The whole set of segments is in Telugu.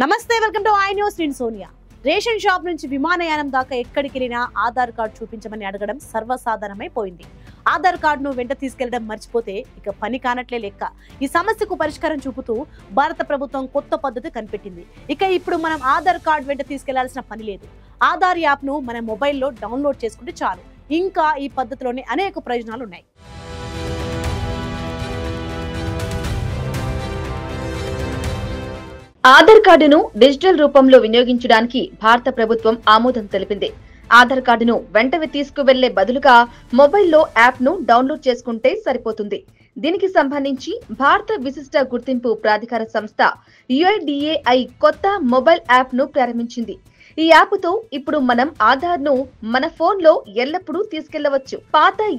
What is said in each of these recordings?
నమస్తే, వెల్కమ్ టు ఐ న్యూస్. నేను సోనియా. రేషన్ షాప్ నుంచి విమానయానం దాకా ఎక్కడికి వెళ్ళినా ఆధార్ కార్డు చూపించమని అడగడం సర్వసాధారణమైపోయింది. ఆధార్ కార్డును వెంట తీసుకెళ్లడం మర్చిపోతే ఇక పని కానట్లే లెక్క. ఈ సమస్యకు పరిష్కారం చూపుతూ భారత ప్రభుత్వం కొత్త పద్ధతి కనిపెట్టింది. ఇక ఇప్పుడు మనం ఆధార్ కార్డు వెంట తీసుకెళ్లాల్సిన పని లేదు. ఆధార్ యాప్ ను మన మొబైల్లో డౌన్లోడ్ చేసుకుంటే చాలు. ఇంకా ఈ పద్ధతిలోనే అనేక ప్రయోజనాలు ఉన్నాయి. ఆధార్ కార్డును డిజిటల్ రూపంలో వినియోగించడానికి భారత ప్రభుత్వం ఆమోదం తెలిపింది. ఆధార్ కార్డును వెంటనే తీసుకువెళ్లే బదులుగా మొబైల్లో యాప్ ను డౌన్లోడ్ చేసుకుంటే సరిపోతుంది. దీనికి సంబంధించి భారత విశిష్ట గుర్తింపు ప్రాధికార సంస్థ UIDAI కొత్త మొబైల్ యాప్ ను ప్రారంభించింది. ఈ యాప్ తో ఇప్పుడు మనం ఆధార్ ను మన ఫోన్ లో ఎల్లప్పుడూ తీసుకెళ్లవచ్చు. పాత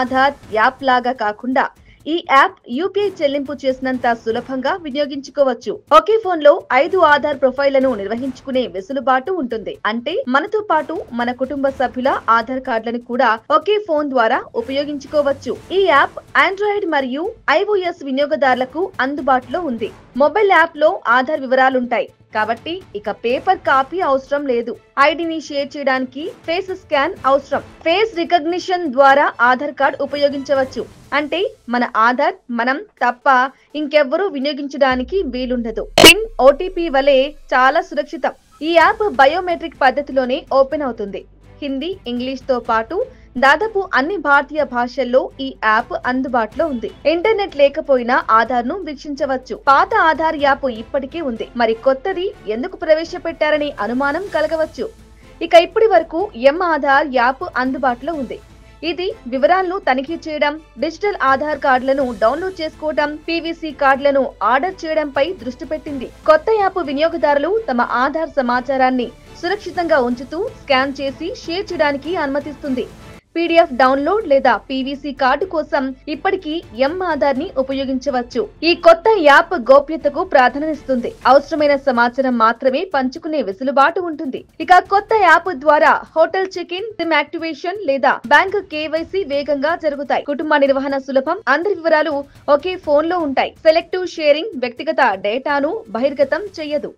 ఆధార్ యాప్ లాగా కాకుండా ఈ యాప్ UPI చెల్లింపు చేసినంత సులభంగా వినియోగించుకోవచ్చు. ఒకే ఫోన్ లో 5 ఆధార్ ప్రొఫైళ్లను నిర్వహించుకునే వెసులుబాటు ఉంటుంది. అంటే మనతో పాటు మన కుటుంబ సభ్యుల ఆధార్ కార్డులను కూడా ఒకే ఫోన్ ద్వారా ఉపయోగించుకోవచ్చు. ఈ యాప్ ఆండ్రాయిడ్ మరియు iOS వినియోగదారులకు అందుబాటులో ఉంది. మొబైల్ యాప్ లో ఆధార్ వివరాలుంటాయి కాబట్టి ఇక పేపర్ కాపీ అవసరం లేదు. ఐడిని షేర్ చేయడానికి ఫేస్ స్కాన్ అవసరం. ఫేస్ రికగ్నిషన్ ద్వారా ఆధార్ కార్డ్ ఉపయోగించవచ్చు. అంటే మన ఆధార్ మనం తప్ప ఇంకెవ్వరూ వినియోగించడానికి వీలుండదు. పిన్, OTP వలె చాలా సురక్షితం. ఈ యాప్ బయోమెట్రిక్ పద్ధతిలోనే ఓపెన్ అవుతుంది. హిందీ, ఇంగ్లీష్ తో పాటు దాదాపు అన్ని భారతీయ భాషల్లో ఈ యాప్ అందుబాటులో ఉంది. ఇంటర్నెట్ లేకపోయినా ఆధార్ ను వీక్షించవచ్చు. పాత ఆధార్ యాప్ ఇప్పటికే ఉంది, మరి కొత్తది ఎందుకు ప్రవేశపెట్టారని అనుమానం కలగవచ్చు. ఇక ఇప్పటి వరకు ఆధార్ యాప్ అందుబాటులో ఉంది. ఇది వివరాలను తనిఖీ చేయడం, డిజిటల్ ఆధార్ కార్డులను డౌన్లోడ్ చేసుకోవడం, PVC కార్డులను ఆర్డర్ చేయడంపై దృష్టి పెట్టింది. కొత్త యాప్ వినియోగదారులు తమ ఆధార్ సమాచారాన్ని సురక్షితంగా ఉంచుతూ స్కాన్ చేసి షేర్ చేయడానికి అనుమతిస్తుంది. PDF డౌన్లోడ్ లేదా PVC కార్డు కోసం ఇప్పటికీ ఆధార్ ని ఉపయోగించవచ్చు. ఈ కొత్త యాప్ గోప్యతకు ప్రాధాన్యమిస్తుంది. అవసరమైన సమాచారం మాత్రమే పంచుకునే వెసులుబాటు ఉంటుంది. ఇక కొత్త యాప్ ద్వారా hotel check in, SIM activation లేదా బ్యాంక్ KYC వేగంగా జరుగుతాయి. కుటుంబ నిర్వహణ సులభం. అందరి వివరాలు ఒకే ఫోన్ లో ఉంటాయి. సెలెక్టివ్ షేరింగ్ వ్యక్తిగత డేటాను బహిర్గతం చేయదు.